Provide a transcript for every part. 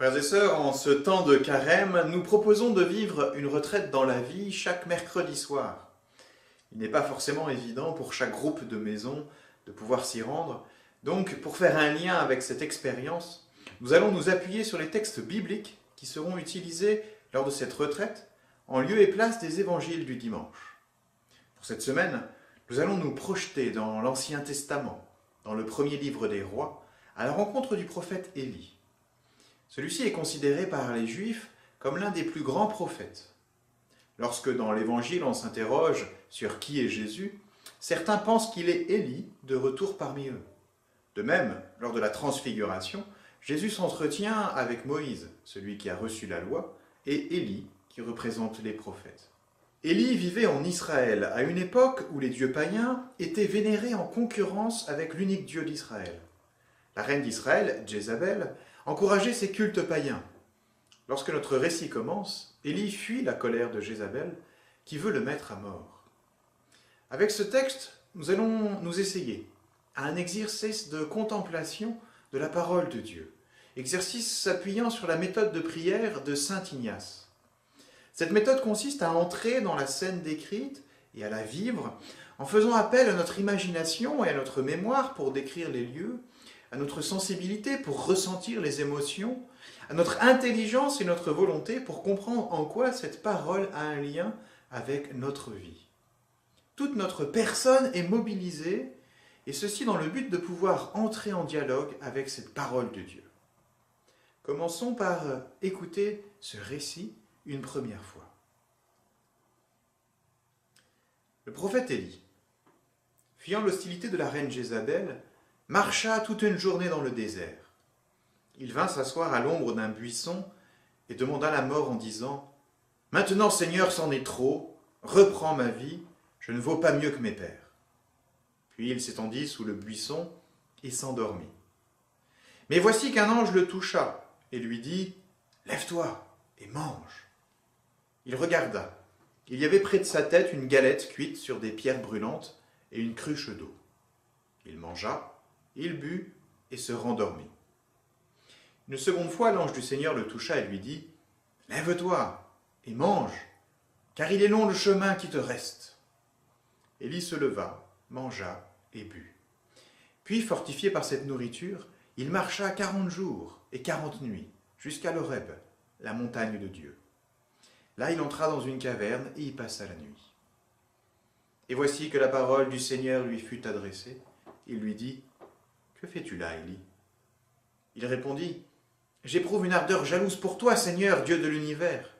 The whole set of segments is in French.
Frères et sœurs, en ce temps de carême, nous proposons de vivre une retraite dans la vie chaque mercredi soir. Il n'est pas forcément évident pour chaque groupe de maison de pouvoir s'y rendre. Donc, pour faire un lien avec cette expérience, nous allons nous appuyer sur les textes bibliques qui seront utilisés lors de cette retraite en lieu et place des évangiles du dimanche. Pour cette semaine, nous allons nous projeter dans l'Ancien Testament, dans le premier livre des rois, à la rencontre du prophète Élie. Celui-ci est considéré par les Juifs comme l'un des plus grands prophètes. Lorsque dans l'Évangile on s'interroge sur qui est Jésus, certains pensent qu'il est Élie de retour parmi eux. De même, lors de la transfiguration, Jésus s'entretient avec Moïse, celui qui a reçu la loi, et Élie, qui représente les prophètes. Élie vivait en Israël, à une époque où les dieux païens étaient vénérés en concurrence avec l'unique Dieu d'Israël. La reine d'Israël, Jézabel, encourageait ces cultes païens. Lorsque notre récit commence, Élie fuit la colère de Jézabel, qui veut le mettre à mort. Avec ce texte, nous allons nous essayer à un exercice de contemplation de la parole de Dieu, exercice s'appuyant sur la méthode de prière de saint Ignace. Cette méthode consiste à entrer dans la scène décrite et à la vivre en faisant appel à notre imagination et à notre mémoire pour décrire les lieux, à notre sensibilité pour ressentir les émotions, à notre intelligence et notre volonté pour comprendre en quoi cette parole a un lien avec notre vie. Toute notre personne est mobilisée, et ceci dans le but de pouvoir entrer en dialogue avec cette parole de Dieu. Commençons par écouter ce récit une première fois. Le prophète Élie, fuyant l'hostilité de la reine Jézabel, marcha toute une journée dans le désert. Il vint s'asseoir à l'ombre d'un buisson et demanda la mort en disant « Maintenant, Seigneur, c'en est trop, reprends ma vie, je ne vaux pas mieux que mes pères. » Puis il s'étendit sous le buisson et s'endormit. Mais voici qu'un ange le toucha et lui dit « Lève-toi et mange. » Il regarda. Il y avait près de sa tête une galette cuite sur des pierres brûlantes et une cruche d'eau. Il mangea, il but et se rendormit. Une seconde fois, l'ange du Seigneur le toucha et lui dit « Lève-toi et mange, car il est long le chemin qui te reste. » Élie se leva, mangea et but. Puis, fortifié par cette nourriture, il marcha 40 jours et 40 nuits, jusqu'à l'Horeb, la montagne de Dieu. Là, il entra dans une caverne et y passa la nuit. Et voici que la parole du Seigneur lui fut adressée. Il lui dit « Que fais-tu là, Élie » Il répondit « J'éprouve une ardeur jalouse pour toi, Seigneur, Dieu de l'univers.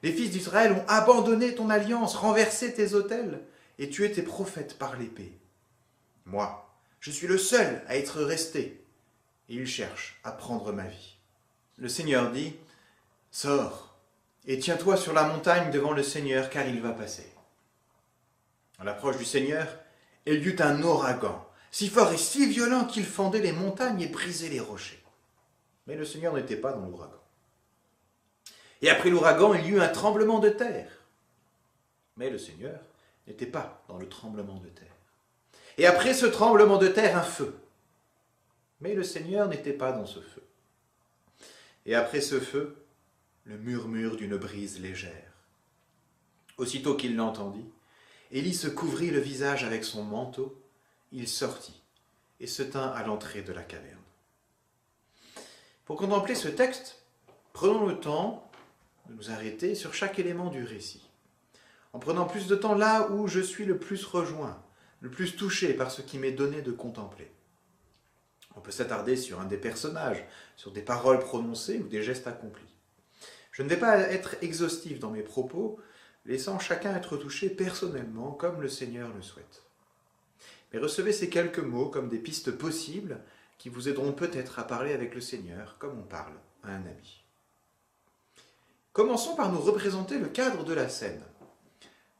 Les fils d'Israël ont abandonné ton alliance, renversé tes autels et tué tes prophètes par l'épée. Moi, je suis le seul à être resté, et ils cherchent à prendre ma vie. » Le Seigneur dit « Sors et tiens-toi sur la montagne devant le Seigneur, car il va passer. » À l'approche du Seigneur, il y eut un ouragan, si fort et si violent qu'il fendait les montagnes et brisait les rochers. Mais le Seigneur n'était pas dans l'ouragan. Et après l'ouragan, il y eut un tremblement de terre. Mais le Seigneur n'était pas dans le tremblement de terre. Et après ce tremblement de terre, un feu. Mais le Seigneur n'était pas dans ce feu. Et après ce feu, le murmure d'une brise légère. Aussitôt qu'il l'entendit, Élie se couvrit le visage avec son manteau, il sortit et se tint à l'entrée de la caverne. Pour contempler ce texte, prenons le temps de nous arrêter sur chaque élément du récit, en prenant plus de temps là où je suis le plus rejoint, le plus touché par ce qui m'est donné de contempler. On peut s'attarder sur un des personnages, sur des paroles prononcées ou des gestes accomplis. Je ne vais pas être exhaustif dans mes propos, laissant chacun être touché personnellement comme le Seigneur le souhaite. Mais recevez ces quelques mots comme des pistes possibles qui vous aideront peut-être à parler avec le Seigneur comme on parle à un ami. Commençons par nous représenter le cadre de la scène.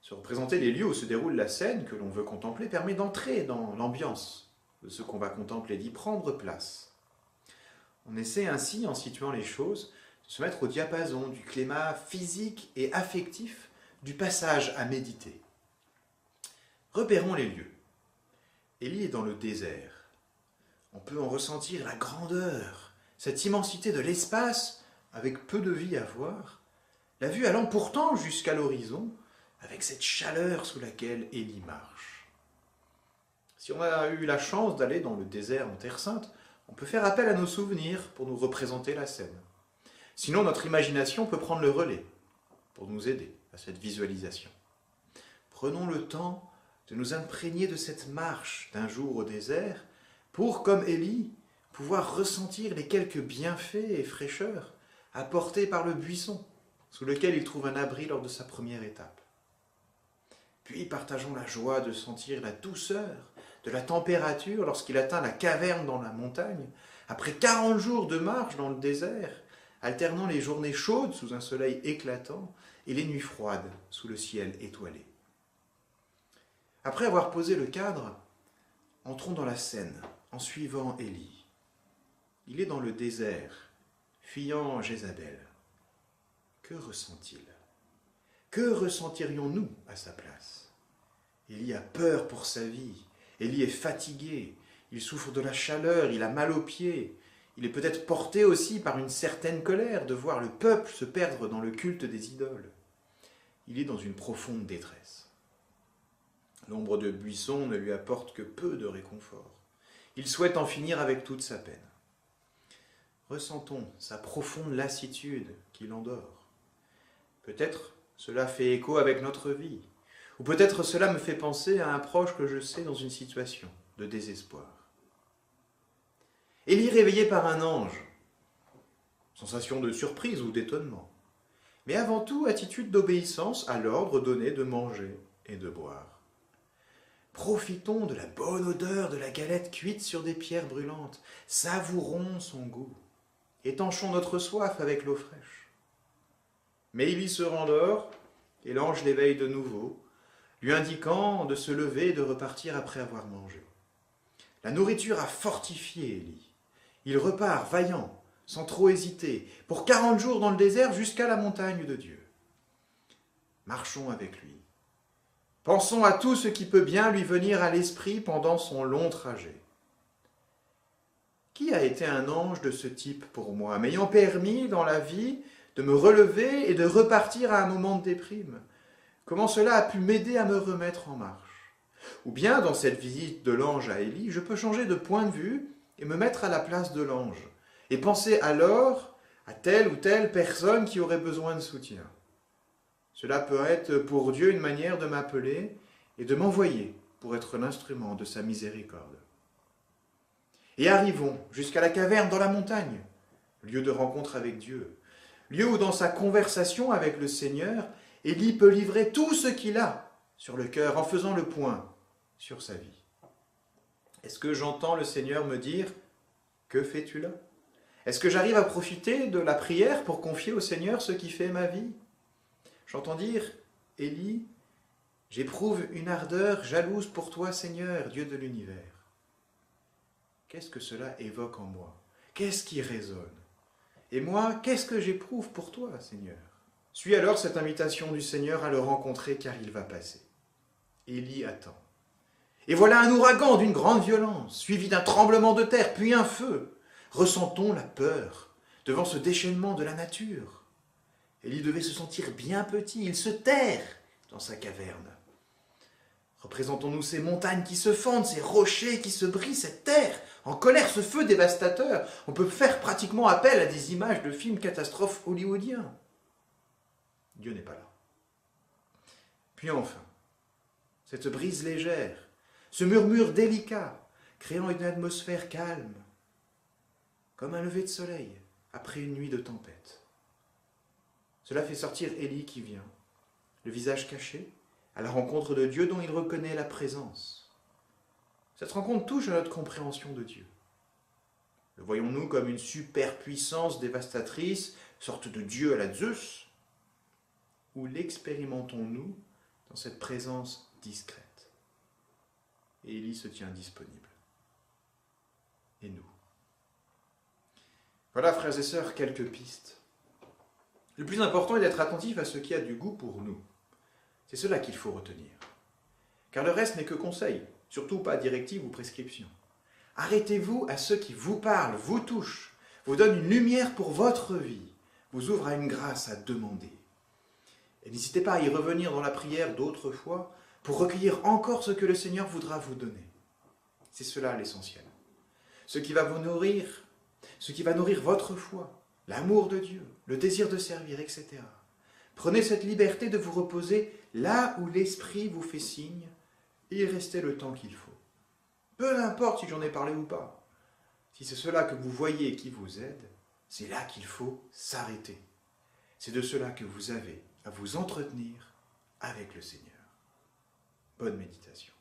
Se représenter les lieux où se déroule la scène que l'on veut contempler permet d'entrer dans l'ambiance de ce qu'on va contempler, d'y prendre place. On essaie ainsi, en situant les choses, de se mettre au diapason du climat physique et affectif du passage à méditer. Repérons les lieux. Élie est dans le désert. On peut en ressentir la grandeur, cette immensité de l'espace avec peu de vie à voir, la vue allant pourtant jusqu'à l'horizon, avec cette chaleur sous laquelle Élie marche. Si on a eu la chance d'aller dans le désert en Terre Sainte, on peut faire appel à nos souvenirs pour nous représenter la scène. Sinon, notre imagination peut prendre le relais pour nous aider à cette visualisation. Prenons le temps de nous imprégner de cette marche d'un jour au désert pour, comme Élie, pouvoir ressentir les quelques bienfaits et fraîcheurs apportés par le buisson sous lequel il trouve un abri lors de sa première étape. Puis partageons la joie de sentir la douceur de la température lorsqu'il atteint la caverne dans la montagne, après 40 jours de marche dans le désert, alternant les journées chaudes sous un soleil éclatant et les nuits froides sous le ciel étoilé. Après avoir posé le cadre, entrons dans la scène en suivant Élie. Il est dans le désert, fuyant Jézabel. Que ressent-il? Que ressentirions-nous à sa place? Élie a peur pour sa vie. Élie est fatigué. Il souffre de la chaleur, il a mal aux pieds. Il est peut-être porté aussi par une certaine colère de voir le peuple se perdre dans le culte des idoles. Il est dans une profonde détresse. L'ombre de buisson ne lui apporte que peu de réconfort. Il souhaite en finir avec toute sa peine. Ressentons sa profonde lassitude qui l'endort. Peut-être cela fait écho avec notre vie, ou peut-être cela me fait penser à un proche que je sais dans une situation de désespoir. Élie réveillé par un ange, sensation de surprise ou d'étonnement, mais avant tout attitude d'obéissance à l'ordre donné de manger et de boire. Profitons de la bonne odeur de la galette cuite sur des pierres brûlantes, savourons son goût, étanchons notre soif avec l'eau fraîche. Mais Élie se rendort, et l'ange l'éveille de nouveau, lui indiquant de se lever et de repartir après avoir mangé. La nourriture a fortifié Élie. Il repart vaillant, sans trop hésiter, pour 40 jours dans le désert jusqu'à la montagne de Dieu. Marchons avec lui. Pensons à tout ce qui peut bien lui venir à l'esprit pendant son long trajet. Qui a été un ange de ce type pour moi, m'ayant permis dans la vie de me relever et de repartir à un moment de déprime? Comment cela a pu m'aider à me remettre en marche? Ou bien, dans cette visite de l'ange à Élie, je peux changer de point de vue et me mettre à la place de l'ange, et penser alors à telle ou telle personne qui aurait besoin de soutien. Cela peut être pour Dieu une manière de m'appeler et de m'envoyer pour être l'instrument de sa miséricorde. Et arrivons jusqu'à la caverne dans la montagne, lieu de rencontre avec Dieu, lieu où dans sa conversation avec le Seigneur, Élie peut livrer tout ce qu'il a sur le cœur en faisant le point sur sa vie. Est-ce que j'entends le Seigneur me dire « Que fais-tu là » Est-ce que j'arrive à profiter de la prière pour confier au Seigneur ce qui fait ma vie? J'entends dire « Élie, j'éprouve une ardeur jalouse pour toi, Seigneur, Dieu de l'univers. » Qu'est-ce que cela évoque en moi? Qu'est-ce qui résonne? Et moi, qu'est-ce que j'éprouve pour toi, Seigneur? Suis alors cette invitation du Seigneur à le rencontrer car il va passer. Élie attend. Et voilà un ouragan d'une grande violence, suivi d'un tremblement de terre, puis un feu. Ressentons la peur devant ce déchaînement de la nature. Élie devait se sentir bien petit, il se terre dans sa caverne. Représentons-nous ces montagnes qui se fendent, ces rochers qui se brisent, cette terre en colère, ce feu dévastateur. On peut faire pratiquement appel à des images de films catastrophes hollywoodiens. Dieu n'est pas là. Puis enfin, cette brise légère, ce murmure délicat, créant une atmosphère calme, comme un lever de soleil après une nuit de tempête. Cela fait sortir Élie qui vient, le visage caché, à la rencontre de Dieu dont il reconnaît la présence. Cette rencontre touche à notre compréhension de Dieu. Le voyons-nous comme une superpuissance dévastatrice, sorte de Dieu à la Zeus, ou l'expérimentons-nous dans cette présence discrète? Et Élie se tient disponible. Et nous? Voilà, frères et sœurs, quelques pistes. Le plus important est d'être attentif à ce qui a du goût pour nous. C'est cela qu'il faut retenir. Car le reste n'est que conseil, surtout pas directive ou prescription. Arrêtez-vous à ce qui vous parle, vous touche, vous donne une lumière pour votre vie, vous ouvre à une grâce à demander. Et n'hésitez pas à y revenir dans la prière d'autres fois pour recueillir encore ce que le Seigneur voudra vous donner. C'est cela l'essentiel. Ce qui va vous nourrir, ce qui va nourrir votre foi, l'amour de Dieu, le désir de servir, etc. Prenez cette liberté de vous reposer là où l'Esprit vous fait signe et y restez le temps qu'il faut. Peu importe si j'en ai parlé ou pas. Si c'est cela que vous voyez qui vous aide, c'est là qu'il faut s'arrêter. C'est de cela que vous avez à vous entretenir avec le Seigneur. Bonne méditation.